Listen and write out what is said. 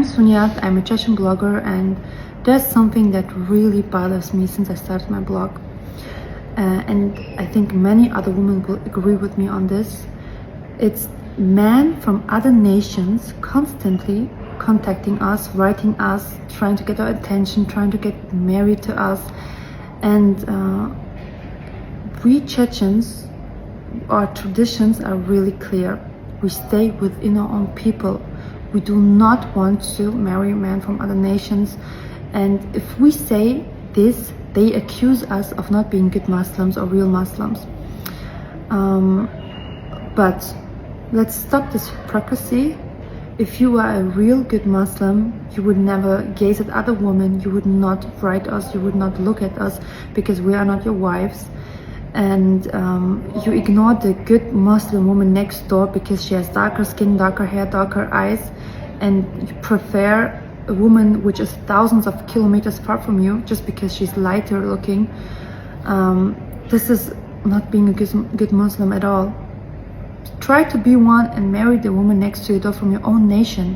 I'm Sunyat, I'm a Chechen blogger, and there's something that really bothers me since I started my blog. And I think many other women will agree with me on this. It's men from other nations constantly contacting us, writing us, trying to get our attention, trying to get married to us. And we Chechens, our traditions are really clear. We stay within our own people. We do not want to marry men from other nations. And if we say this, they accuse us of not being good Muslims or real Muslims. But let's stop this hypocrisy. If you are a real good Muslim, you would never gaze at other women, you would not write us, you would not look at us because we are not your wives. And you ignore the good Muslim woman next door because she has darker skin, darker hair, darker eyes, and you prefer a woman which is thousands of kilometers far from you just because she's lighter looking. This is not being a good Muslim at all. Try to be one and marry the woman next to your door from your own nation.